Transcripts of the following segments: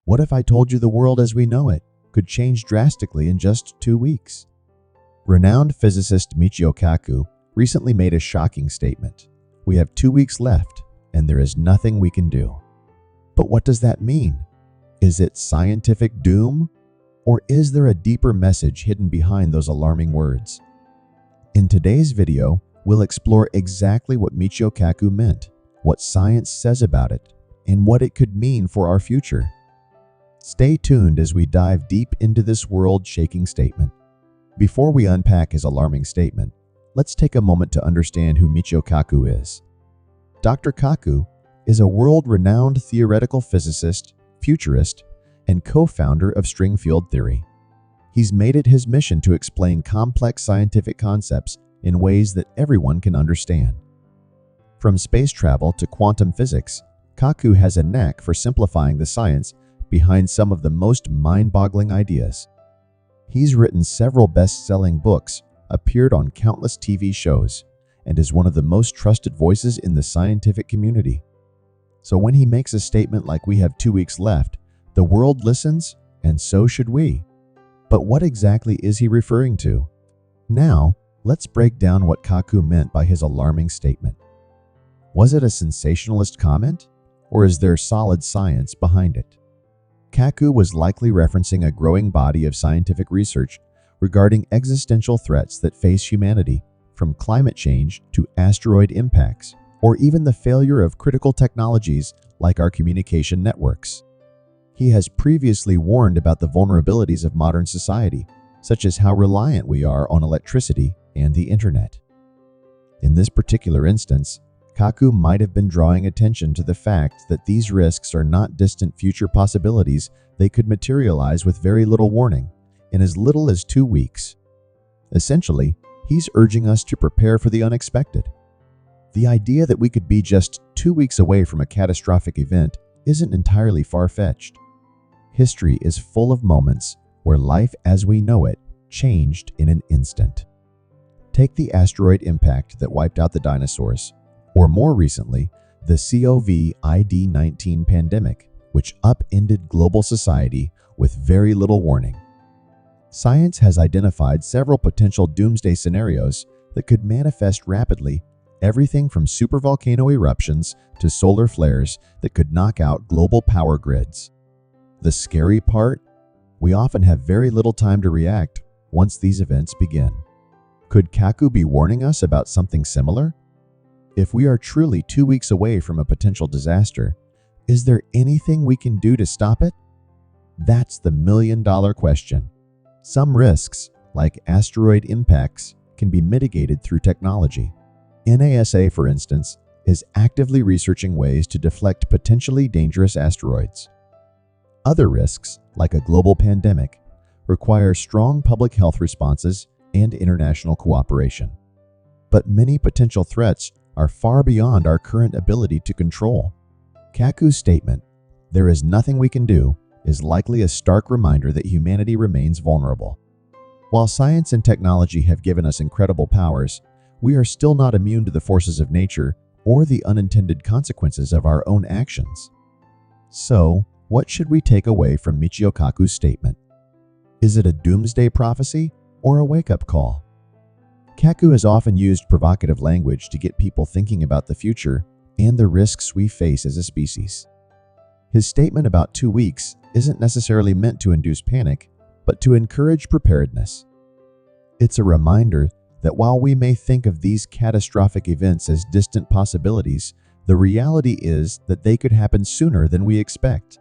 What if I told you the world as we know it could change drastically in just 2 weeks? Renowned physicist Michio Kaku recently made a shocking statement. We have 2 weeks left, and there is nothing we can do. But what does that mean? Is it scientific doom? Or is there a deeper message hidden behind those alarming words? In today's video, we'll explore exactly what Michio Kaku meant, what science says about it, and what it could mean for our future. Stay tuned as we dive deep into this world-shaking statement. Before we unpack his alarming statement, let's take a moment to understand who Michio Kaku is. Dr. Kaku is a world-renowned theoretical physicist, futurist, and co-founder of string field theory. He's made it his mission to explain complex scientific concepts in ways that everyone can understand. From space travel to quantum physics, Kaku has a knack for simplifying the science behind some of the most mind-boggling ideas. He's written several best-selling books, appeared on countless TV shows, and is one of the most trusted voices in the scientific community. So when he makes a statement like we have 2 weeks left, the world listens, and so should we. But what exactly is he referring to? Now, let's break down what Kaku meant by his alarming statement. Was it a sensationalist comment, or is there solid science behind it? Kaku was likely referencing a growing body of scientific research regarding existential threats that face humanity, from climate change to asteroid impacts, or even the failure of critical technologies like our communication networks. He has previously warned about the vulnerabilities of modern society, such as how reliant we are on electricity and the internet. In this particular instance, Kaku might have been drawing attention to the fact that these risks are not distant future possibilities. They could materialize with very little warning, in as little as 2 weeks. Essentially, he's urging us to prepare for the unexpected. The idea that we could be just 2 weeks away from a catastrophic event isn't entirely far-fetched. History is full of moments where life as we know it changed in an instant. Take the asteroid impact that wiped out the dinosaurs, or more recently, the COVID-19 pandemic, which upended global society with very little warning. Science has identified several potential doomsday scenarios that could manifest rapidly, everything from supervolcano eruptions to solar flares that could knock out global power grids. The scary part? We often have very little time to react once these events begin. Could Kaku be warning us about something similar? If we are truly 2 weeks away from a potential disaster, is there anything we can do to stop it? That's the million-dollar question. Some risks, like asteroid impacts, can be mitigated through technology. NASA, for instance, is actively researching ways to deflect potentially dangerous asteroids. Other risks, like a global pandemic, require strong public health responses and international cooperation. But many potential threats are far beyond our current ability to control. Kaku's statement, "There is nothing we can do," is likely a stark reminder that humanity remains vulnerable. While science and technology have given us incredible powers, we are still not immune to the forces of nature or the unintended consequences of our own actions. So, what should we take away from Michio Kaku's statement? Is it a doomsday prophecy or a wake-up call? Kaku has often used provocative language to get people thinking about the future and the risks we face as a species. His statement about 2 weeks isn't necessarily meant to induce panic, but to encourage preparedness. It's a reminder that while we may think of these catastrophic events as distant possibilities, the reality is that they could happen sooner than we expect.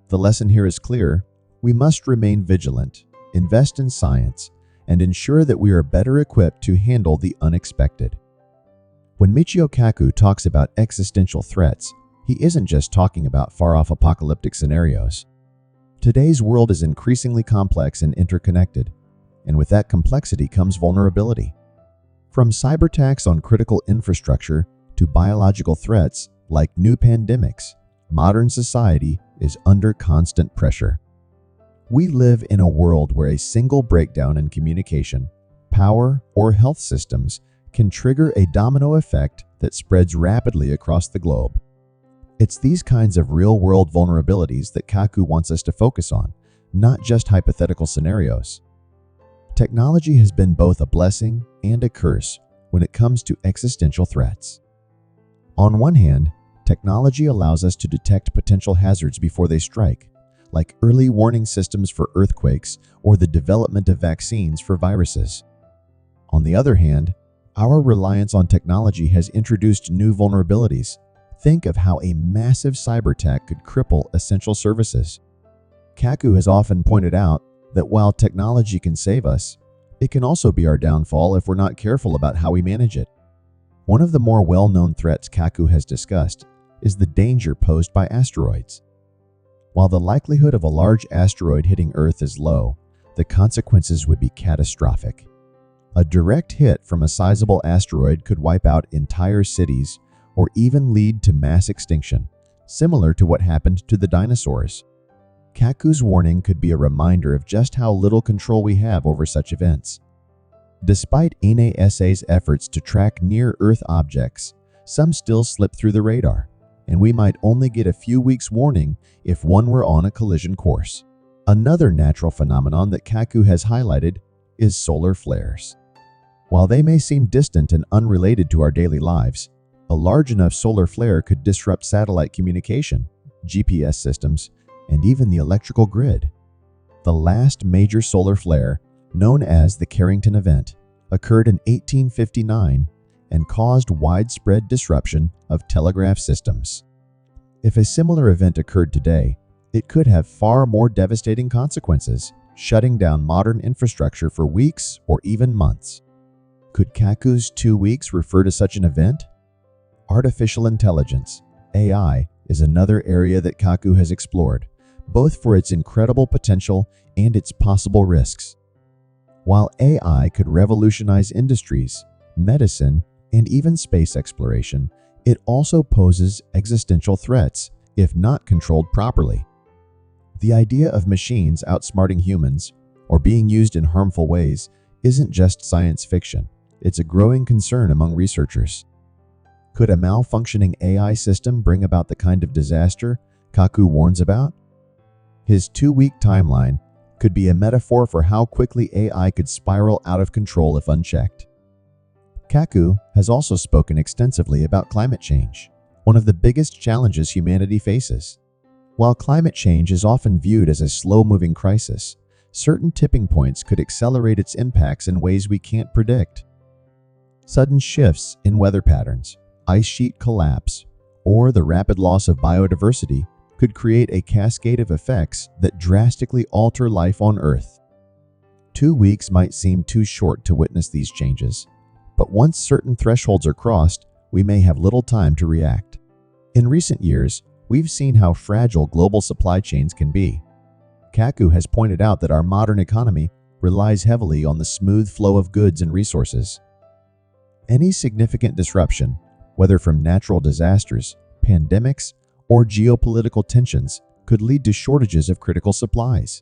The lesson here is clear: we must remain vigilant, invest in science, and ensure that we are better equipped to handle the unexpected. When Michio Kaku talks about existential threats, he isn't just talking about far-off apocalyptic scenarios. Today's world is increasingly complex and interconnected, and with that complexity comes vulnerability. From cyberattacks on critical infrastructure to biological threats like new pandemics, modern society is under constant pressure. We live in a world where a single breakdown in communication, power, or health systems can trigger a domino effect that spreads rapidly across the globe. It's these kinds of real-world vulnerabilities that Kaku wants us to focus on, not just hypothetical scenarios. Technology has been both a blessing and a curse when it comes to existential threats. On one hand, technology allows us to detect potential hazards before they strike, like early warning systems for earthquakes or the development of vaccines for viruses. On the other hand, our reliance on technology has introduced new vulnerabilities. Think of how a massive cyber attack could cripple essential services. Kaku has often pointed out that while technology can save us, it can also be our downfall if we're not careful about how we manage it. One of the more well-known threats Kaku has discussed is the danger posed by asteroids. While the likelihood of a large asteroid hitting Earth is low, the consequences would be catastrophic. A direct hit from a sizable asteroid could wipe out entire cities or even lead to mass extinction, similar to what happened to the dinosaurs. Kaku's warning could be a reminder of just how little control we have over such events. Despite NASA's efforts to track near-Earth objects, some still slip through the radar, and we might only get a few weeks' warning if one were on a collision course. Another natural phenomenon that Kaku has highlighted is solar flares. While they may seem distant and unrelated to our daily lives, a large enough solar flare could disrupt satellite communication, GPS systems, and even the electrical grid. The last major solar flare, known as the Carrington event, occurred in 1859 and caused widespread disruption of telegraph systems. If a similar event occurred today, it could have far more devastating consequences, shutting down modern infrastructure for weeks or even months. Could Kaku's 2 weeks refer to such an event? Artificial intelligence, AI, is another area that Kaku has explored, both for its incredible potential and its possible risks. While AI could revolutionize industries, medicine, and even space exploration, it also poses existential threats if not controlled properly. The idea of machines outsmarting humans or being used in harmful ways isn't just science fiction, it's a growing concern among researchers. Could a malfunctioning AI system bring about the kind of disaster Kaku warns about? His 2-week timeline could be a metaphor for how quickly AI could spiral out of control if unchecked. Kaku has also spoken extensively about climate change, one of the biggest challenges humanity faces. While climate change is often viewed as a slow-moving crisis, certain tipping points could accelerate its impacts in ways we can't predict. Sudden shifts in weather patterns, ice sheet collapse, or the rapid loss of biodiversity could create a cascade of effects that drastically alter life on Earth. 2 weeks might seem too short to witness these changes, but once certain thresholds are crossed, we may have little time to react. In recent years, we've seen how fragile global supply chains can be. Kaku has pointed out that our modern economy relies heavily on the smooth flow of goods and resources. Any significant disruption, whether from natural disasters, pandemics, or geopolitical tensions, could lead to shortages of critical supplies.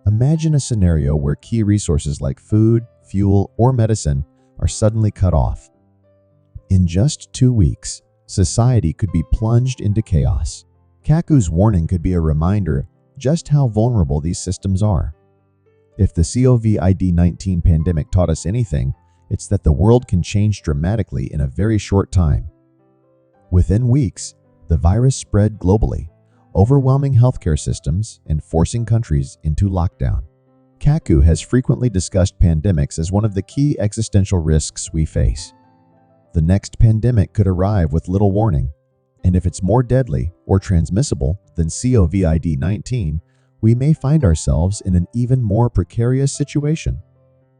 Imagine a scenario where key resources like food, fuel, or medicine are suddenly cut off. In just 2 weeks, society could be plunged into chaos. Kaku's warning could be a reminder of just how vulnerable these systems are. If the COVID-19 pandemic taught us anything, it's that the world can change dramatically in a very short time. Within weeks, the virus spread globally, overwhelming healthcare systems and forcing countries into lockdown. Kaku has frequently discussed pandemics as one of the key existential risks we face. The next pandemic could arrive with little warning, and if it's more deadly or transmissible than COVID-19, we may find ourselves in an even more precarious situation.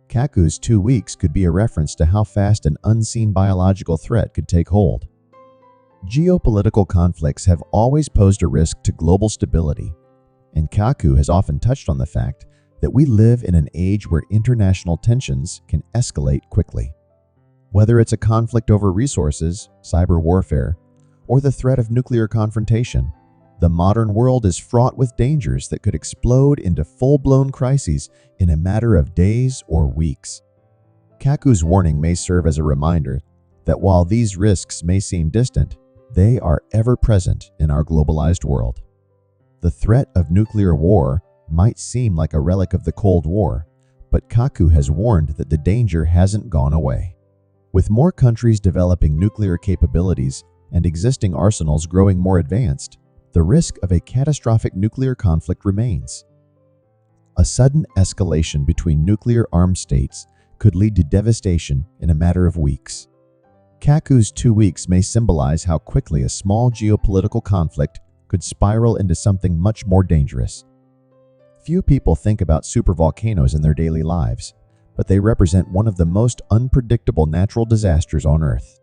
Kaku's 2 weeks could be a reference to how fast an unseen biological threat could take hold. Geopolitical conflicts have always posed a risk to global stability, and Kaku has often touched on the fact that we live in an age where international tensions can escalate quickly. Whether it's a conflict over resources, cyber warfare, or the threat of nuclear confrontation, the modern world is fraught with dangers that could explode into full-blown crises in a matter of days or weeks. Kaku's warning may serve as a reminder that while these risks may seem distant, They are ever present in our globalized world. The threat of nuclear war might seem like a relic of the Cold War, but Kaku has warned that the danger hasn't gone away. With more countries developing nuclear capabilities and existing arsenals growing more advanced, the risk of a catastrophic nuclear conflict remains. A sudden escalation between nuclear-armed states could lead to devastation in a matter of weeks. Kaku's 2 weeks may symbolize how quickly a small geopolitical conflict could spiral into something much more dangerous. Few people think about supervolcanoes in their daily lives, but they represent one of the most unpredictable natural disasters on Earth.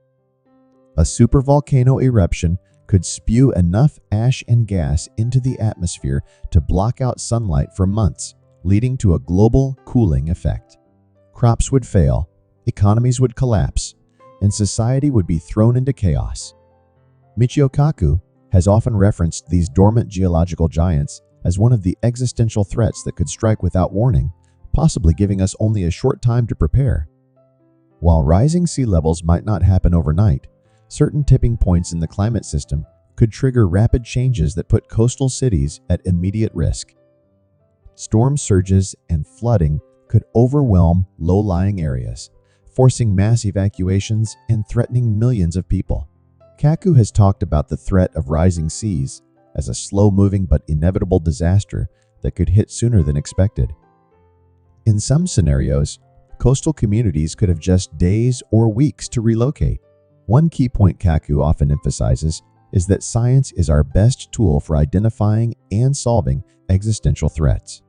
A supervolcano eruption could spew enough ash and gas into the atmosphere to block out sunlight for months, leading to a global cooling effect. Crops would fail, economies would collapse, and society would be thrown into chaos. Michio Kaku has often referenced these dormant geological giants as one of the existential threats that could strike without warning, possibly giving us only a short time to prepare. While rising sea levels might not happen overnight, certain tipping points in the climate system could trigger rapid changes that put coastal cities at immediate risk. Storm surges and flooding could overwhelm low-lying areas, forcing mass evacuations and threatening millions of people. Kaku has talked about the threat of rising seas as a slow-moving but inevitable disaster that could hit sooner than expected. In some scenarios, coastal communities could have just days or weeks to relocate. One key point Kaku often emphasizes is that science is our best tool for identifying and solving existential threats.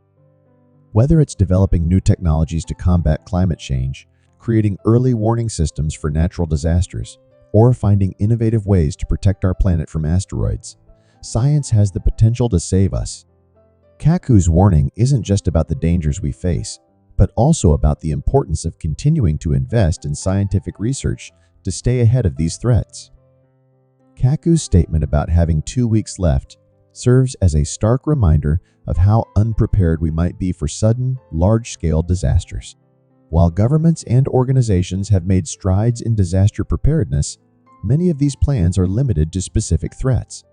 Whether it's developing new technologies to combat climate change, creating early warning systems for natural disasters, or finding innovative ways to protect our planet from asteroids, science has the potential to save us. Kaku's warning isn't just about the dangers we face, but also about the importance of continuing to invest in scientific research to stay ahead of these threats. Kaku's statement about having 2 weeks left serves as a stark reminder of how unprepared we might be for sudden, large-scale disasters. While governments and organizations have made strides in disaster preparedness, many of these plans are limited to specific threats.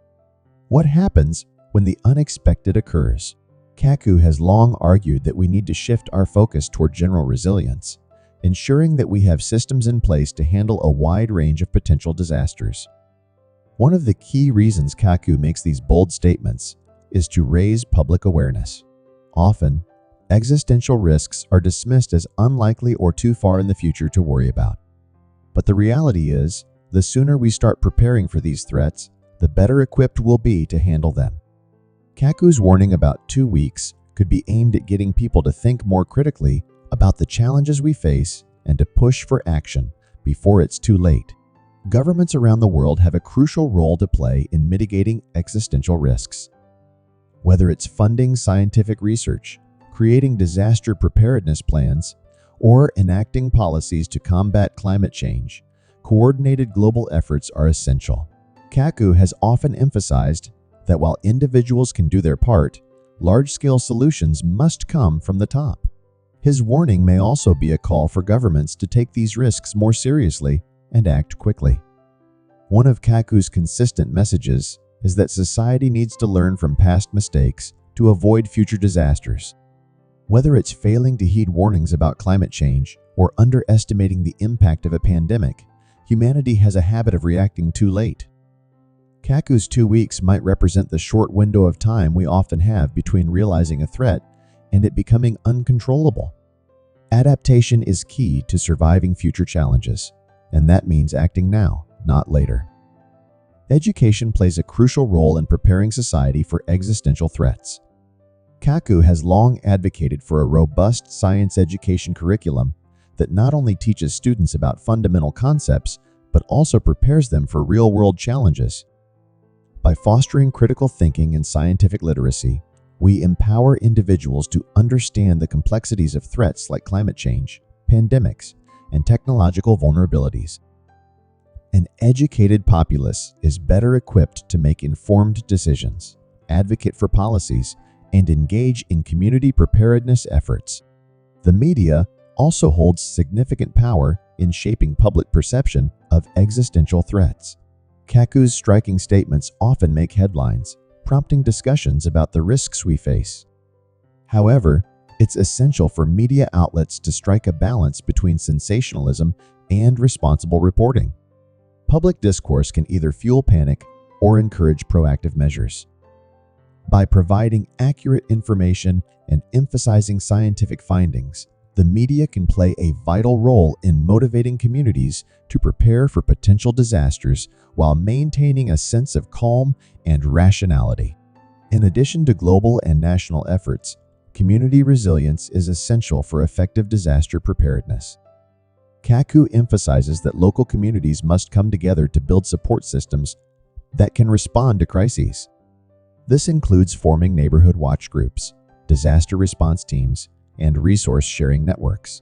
What happens when the unexpected occurs? Kaku has long argued that we need to shift our focus toward general resilience, ensuring that we have systems in place to handle a wide range of potential disasters. One of the key reasons Kaku makes these bold statements is to raise public awareness. Often, existential risks are dismissed as unlikely or too far in the future to worry about. But the reality is, the sooner we start preparing for these threats, the better equipped we'll be to handle them. Kaku's warning about 2 weeks could be aimed at getting people to think more critically about the challenges we face and to push for action before it's too late. Governments around the world have a crucial role to play in mitigating existential risks. Whether it's funding scientific research, creating disaster preparedness plans, or enacting policies to combat climate change, coordinated global efforts are essential. Kaku has often emphasized that while individuals can do their part, large-scale solutions must come from the top. His warning may also be a call for governments to take these risks more seriously and act quickly. One of Kaku's consistent messages is that society needs to learn from past mistakes to avoid future disasters. Whether it's failing to heed warnings about climate change or underestimating the impact of a pandemic, humanity has a habit of reacting too late. Kaku's 2 weeks might represent the short window of time we often have between realizing a threat and it becoming uncontrollable. Adaptation is key to surviving future challenges, and that means acting now, not later. Education plays a crucial role in preparing society for existential threats. Kaku has long advocated for a robust science education curriculum that not only teaches students about fundamental concepts, but also prepares them for real-world challenges. By fostering critical thinking and scientific literacy, we empower individuals to understand the complexities of threats like climate change, pandemics, and technological vulnerabilities. An educated populace is better equipped to make informed decisions, advocate for policies, and engage in community preparedness efforts. The media also holds significant power in shaping public perception of existential threats. Kaku's striking statements often make headlines, prompting discussions about the risks we face. However, it's essential for media outlets to strike a balance between sensationalism and responsible reporting. Public discourse can either fuel panic or encourage proactive measures. By providing accurate information and emphasizing scientific findings, the media can play a vital role in motivating communities to prepare for potential disasters while maintaining a sense of calm and rationality. In addition to global and national efforts, community resilience is essential for effective disaster preparedness. Kaku emphasizes that local communities must come together to build support systems that can respond to crises. This includes forming neighborhood watch groups, disaster response teams, and resource-sharing networks.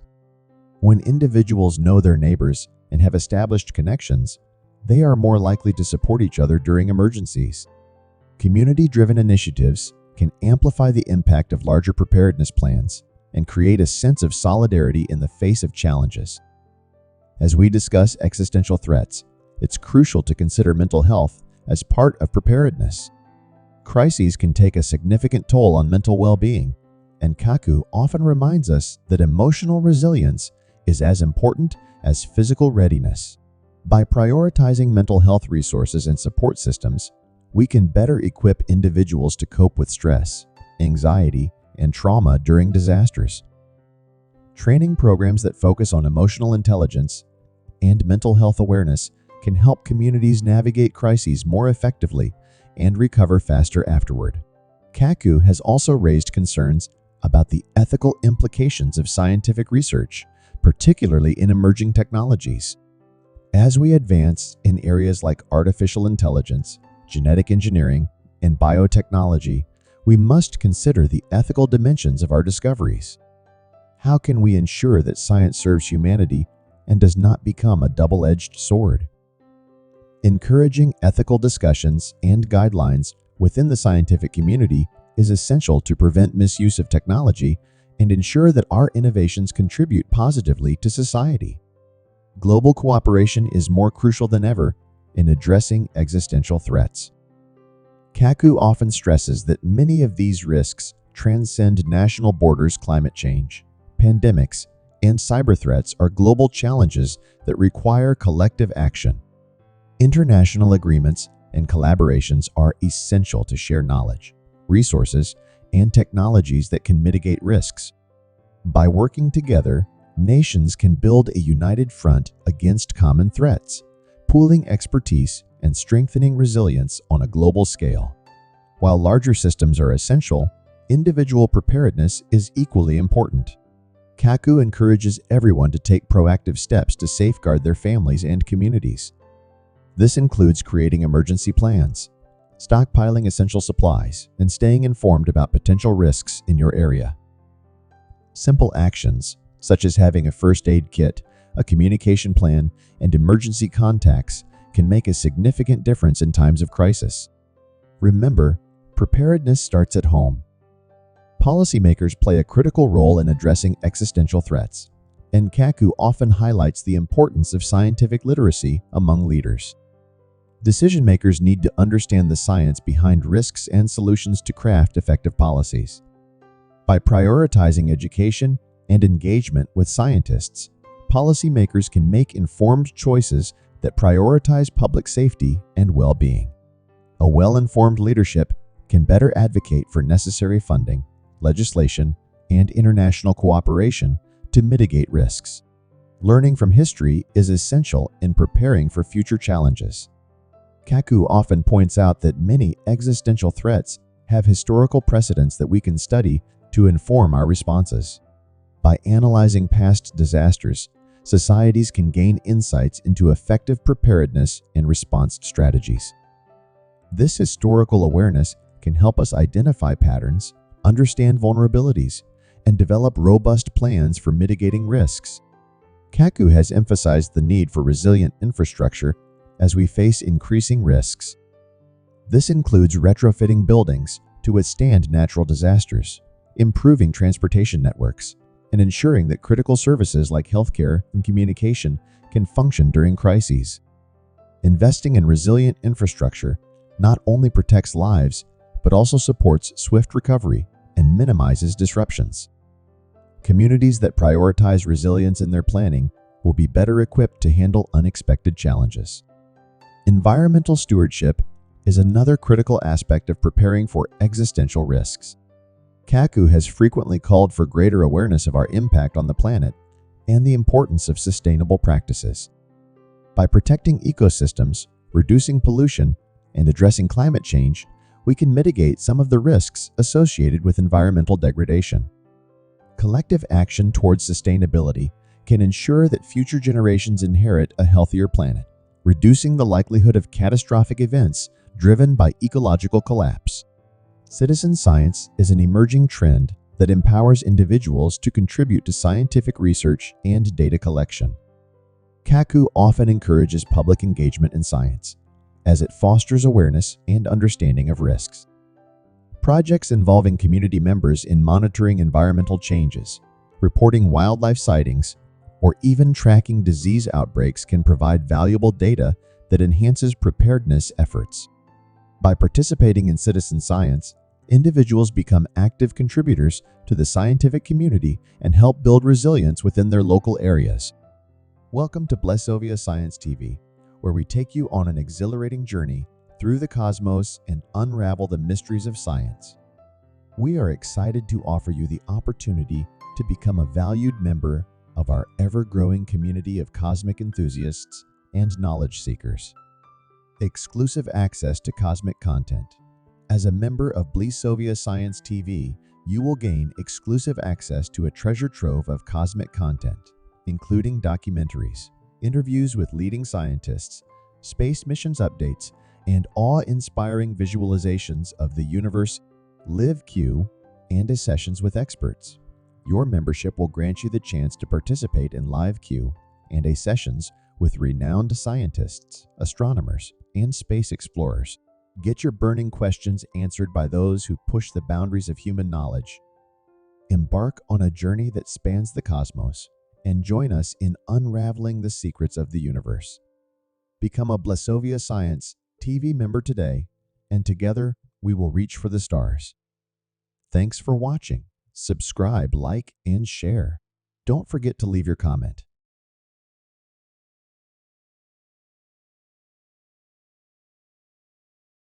When individuals know their neighbors and have established connections, they are more likely to support each other during emergencies. Community-driven initiatives can amplify the impact of larger preparedness plans and create a sense of solidarity in the face of challenges. As we discuss existential threats, it's crucial to consider mental health as part of preparedness. Crises can take a significant toll on mental well-being, and Kaku often reminds us that emotional resilience is as important as physical readiness. By prioritizing mental health resources and support systems, we can better equip individuals to cope with stress, anxiety, and trauma during disasters. Training programs that focus on emotional intelligence and mental health awareness can help communities navigate crises more effectively and recover faster afterward. Kaku has also raised concerns about the ethical implications of scientific research, particularly in emerging technologies. As we advance in areas like artificial intelligence, genetic engineering, and biotechnology, we must consider the ethical dimensions of our discoveries. How can we ensure that science serves humanity and does not become a double-edged sword? Encouraging ethical discussions and guidelines within the scientific community is essential to prevent misuse of technology and ensure that our innovations contribute positively to society. Global cooperation is more crucial than ever in addressing existential threats. Kaku often stresses that many of these risks transcend national borders. Climate change, pandemics, and cyber threats are global challenges that require collective action. International agreements and collaborations are essential to share knowledge, resources, and technologies that can mitigate risks. By working together, nations can build a united front against common threats, pooling expertise and strengthening resilience on a global scale. While larger systems are essential, individual preparedness is equally important. Kaku encourages everyone to take proactive steps to safeguard their families and communities. This includes creating emergency plans, stockpiling essential supplies, and staying informed about potential risks in your area. Simple actions, such as having a first aid kit, a communication plan, and emergency contacts, can make a significant difference in times of crisis. Remember, preparedness starts at home. Policymakers play a critical role in addressing existential threats, and Kaku often highlights the importance of scientific literacy among leaders. Decision makers need to understand the science behind risks and solutions to craft effective policies. By prioritizing education and engagement with scientists, policymakers can make informed choices that prioritize public safety and well-being. A well-informed leadership can better advocate for necessary funding, legislation, and international cooperation to mitigate risks. Learning from history is essential in preparing for future challenges. Kaku often points out that many existential threats have historical precedents that we can study to inform our responses. By analyzing past disasters, societies can gain insights into effective preparedness and response strategies. This historical awareness can help us identify patterns, understand vulnerabilities, and develop robust plans for mitigating risks. Kaku has emphasized the need for resilient infrastructure as we face increasing risks. This includes retrofitting buildings to withstand natural disasters, improving transportation networks, and ensuring that critical services like healthcare and communication can function during crises. Investing in resilient infrastructure not only protects lives, but also supports swift recovery and minimizes disruptions. Communities that prioritize resilience in their planning will be better equipped to handle unexpected challenges. Environmental stewardship is another critical aspect of preparing for existential risks. Kaku has frequently called for greater awareness of our impact on the planet and the importance of sustainable practices. By protecting ecosystems, reducing pollution, and addressing climate change, we can mitigate some of the risks associated with environmental degradation. Collective action towards sustainability can ensure that future generations inherit a healthier planet, reducing the likelihood of catastrophic events driven by ecological collapse. Citizen science is an emerging trend that empowers individuals to contribute to scientific research and data collection. Kaku often encourages public engagement in science, as it fosters awareness and understanding of risks. Projects involving community members in monitoring environmental changes, reporting wildlife sightings, or even tracking disease outbreaks can provide valuable data that enhances preparedness efforts. By participating in citizen science, individuals become active contributors to the scientific community and help build resilience within their local areas. Welcome to Blessovia Science TV, where we take you on an exhilarating journey through the cosmos and unravel the mysteries of science. We are excited to offer you the opportunity to become a valued member of our ever-growing community of cosmic enthusiasts and knowledge seekers. Exclusive access to cosmic content. As a member of Blessovia Science TV, you will gain exclusive access to a treasure trove of cosmic content, including documentaries, interviews with leading scientists, space missions updates, and awe-inspiring visualizations of the universe, live Q, and sessions with experts. Your membership will grant you the chance to participate in live Q and sessions with renowned scientists, astronomers, and space explorers. Get your burning questions answered by those who push the boundaries of human knowledge. Embark on a journey that spans the cosmos and join us in unraveling the secrets of the universe. Become a Blessovia Science TV member today, and together we will reach for the stars. Thanks for watching. Subscribe, like, and share. Don't forget to leave your comment.